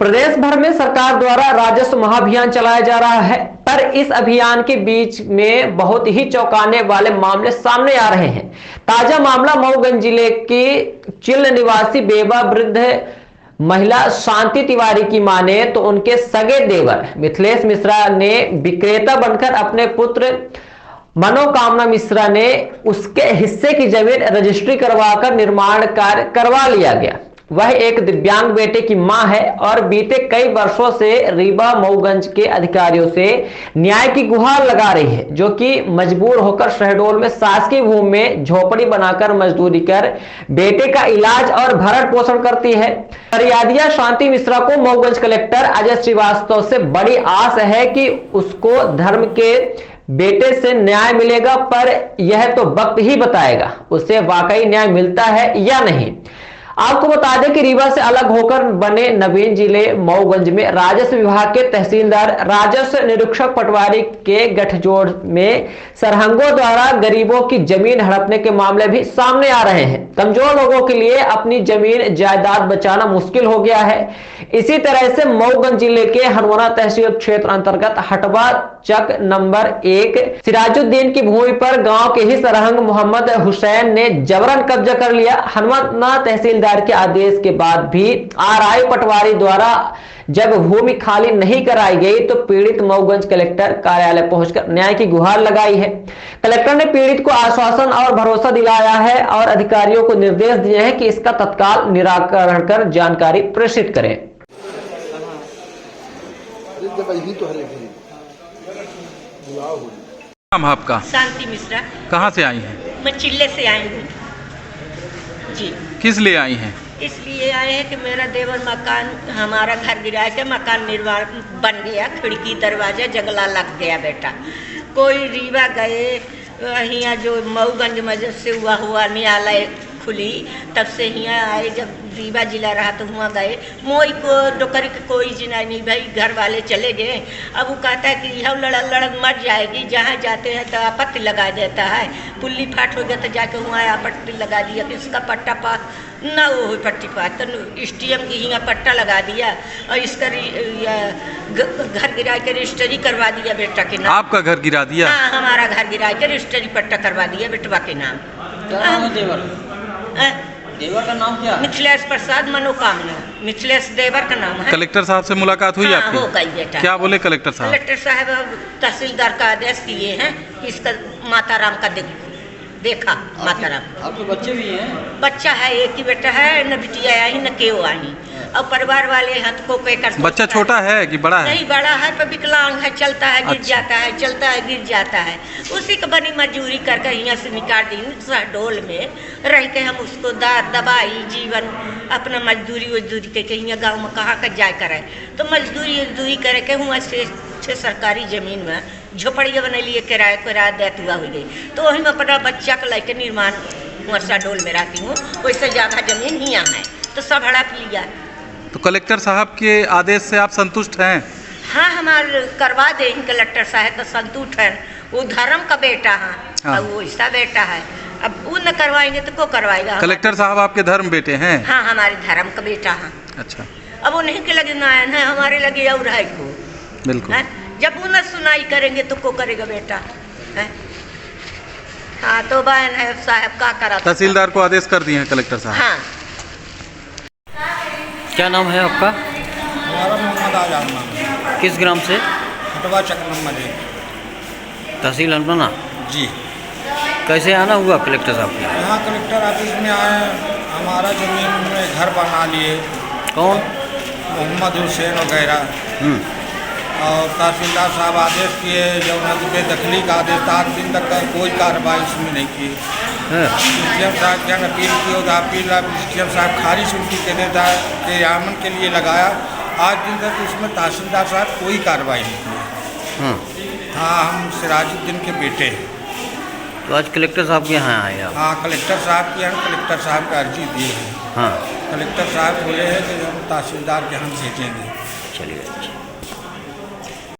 प्रदेश भर में सरकार द्वारा राजस्व महाअभियान चलाया जा रहा है, पर इस अभियान के बीच में बहुत ही चौंकाने वाले मामले सामने आ रहे हैं। ताजा मामला मऊगंज जिले की चिल्ल निवासी बेवा वृद्ध महिला शांति तिवारी की माने तो उनके सगे देवर मिथिलेश मिश्रा ने विक्रेता बनकर अपने पुत्र मनोकामना मिश्रा ने उसके हिस्से की जमीन रजिस्ट्री करवाकर निर्माण कार्य करवा लिया गया। वह एक दिव्यांग बेटे की मां है और बीते कई वर्षों से रीवा मऊगंज के अधिकारियों से न्याय की गुहार लगा रही है, जो कि मजबूर होकर शहडोल में शासकीय भूमि में झोपड़ी बनाकर मजदूरी कर बेटे का इलाज और भरण पोषण करती है। फरियादिया शांति मिश्रा को मऊगंज कलेक्टर अजय श्रीवास्तव से बड़ी आस है कि उसको धर्म के बेटे से न्याय मिलेगा, पर यह तो वक्त ही बताएगा उसे वाकई न्याय मिलता है या नहीं। आपको बता दें कि रीवा से अलग होकर बने नवीन जिले मऊगंज में राजस्व विभाग के तहसीलदार राजस्व निरीक्षक पटवारी के गठजोड़ में सरहंगों द्वारा गरीबों की जमीन हड़पने के मामले भी सामने आ रहे हैं। कमजोर लोगों के लिए अपनी जमीन जायदाद बचाना मुश्किल हो गया है। इसी तरह से मऊगंज जिले के हनुमाना तहसील क्षेत्र अंतर्गत हटवा चक नंबर 1 सिराजुद्दीन की भूमि पर गांव के ही सरहंग मोहम्मद हुसैन ने जबरन कब्जा कर लिया। हनुमाना तहसीलदार के आदेश के बाद भी आरआई पटवारी द्वारा जब भूमि खाली नहीं कराई गई तो पीड़ित मऊगंज कलेक्टर कार्यालय पहुंचकर न्याय की गुहार लगाई है। कलेक्टर ने पीड़ित को आश्वासन और भरोसा दिलाया है और अधिकारियों को निर्देश दिए हैं कि इसका तत्काल निराकरण कर जानकारी प्रेषित करें। नाम आपका? शांति मिश्रा। कहाँ से आई हैं? मैं चिल्ले से आई हूँ जी। किस लिए आई हैं? इसलिए आए हैं कि मेरा देवर मकान, हमारा घर गिरा के मकान निर्माण बन गया, खिड़की दरवाजा जंगला लग गया बेटा। कोई रीवा गए, यहाँ जो मऊगंज मस्जिद से हुआ न्यायालय खुली तब से यहाँ आए, जब रीवा जिला रहा तो वहाँ गए। मोई को डोकर के कोई जिना नहीं भाई, घर वाले चले गए। अब वो कहता है कि यह लड़न मर जाएगी, जहाँ जाते हैं तो आपत्ति लगा देता है। पुल्ली फाट हो गया तो जाके वहाँ आपत्ति लगा दिया कि इसका पट्टा पास ना हो, पट्टी पास तो स्टीएम की यहाँ पट्टा लगा दिया और इसका घर गिरा के रजिस्ट्री करवा दिया बेटा के नाम। आपका घर गिरा दिया? हाँ, हमारा घर गिरा के रजिस्ट्री पट्टा करवा दिया बेटवा के नाम। देवर का नाम क्या? मिथिलेश प्रसाद मनोकामना, मिथिलेश देवर का नाम है। कलेक्टर साहब से मुलाकात हुई आपकी? हो गई बेटा। क्या बोले कलेक्टर साहब? कलेक्टर साहब तहसीलदार का आदेश दिए हैं कि इसका माता राम का देखा माता राम। आपके बच्चे भी हैं? बच्चा है, एक ही बेटा है, न बिटिया आई न केव आई। और परिवार वाले हाथ को पे कर। बच्चा छोटा है कि बड़ा है? नहीं, बड़ा है पर विकलांग है, चलता है गिर जाता है, चलता है गिर जाता है। उसी को बनी मजदूरी करके यहाँ से निकाल दी शहडोल में रह के, हम उसको दवाई जीवन अपना मजदूरी करके यहाँ गाँव में कहाँ का जाए करे तो मजदूरी करे के हुआ से सरकारी जमीन में झोपड़िया बनैलिए, किराया देते हुआ हो गई। तो वही में अपना बच्चा को लेकर निर्माण वहाँ शहडोल में रहती हूँ। वैसे ज़्यादा जमीन ही यहाँ है तो सब हड़प लिया। तो कलेक्टर साहब के आदेश से आप संतुष्ट हैं? हाँ, हमारे करवा दे कलेक्टर साहब तो संतुष्ट है। वो धर्म का बेटा है और वो ऐसा बेटा है, अब वो न करवाएंगे तो को करवाएगा? कलेक्टर साहब आपके धर्म बेटे हैं? हाँ, हमारे धर्म का बेटा है। अच्छा। अब वो नहीं के लगे नायन है, हमारे लगे और है को। बिल्कुल। जब वो न सुनाई करेंगे तो को करेगा बेटा है? हाँ, तो बहन है साहब का करा। तहसीलदार को आदेश कर दिए हैं कलेक्टर साहब? हाँ। क्या नाम है आपका? हमारा मोहम्मद आजाद नाम है। किस ग्राम से? हटवा चक नंबर 1 तहसील हनुमाना जी। कैसे आना हुआ कलेक्टर साहब के? यहाँ कलेक्टर ऑफिस में आए, हमारा ज़मीन में घर बना लिए। कौन? मोहम्मद हुसैन वगैरह। और तहसीलदार साहब आदेश किए, जब बेदखली का आदेश था, 8 दिन तक कोई कार्रवाई इसमें नहीं की। सीएम साहब क्या अपील की और अपील सीएम साहब खारिज उनकी के देता है कि यामन के लिए लगाया। 8 दिन तक उसमें तहसीलदार साहब कोई कार्रवाई नहीं की। हाँ, हम सिराजुद्दीन के बेटे हैं। तो आज कलेक्टर साहब के यहाँ आए आप? हाँ, कलेक्टर साहब के यहाँ कलेक्टर साहब का अर्जी दिए हैं। हाँ, कलेक्टर साहब बोले हैं कि हम तहसीलदार के यहाँ भेजेंगे। चलिए।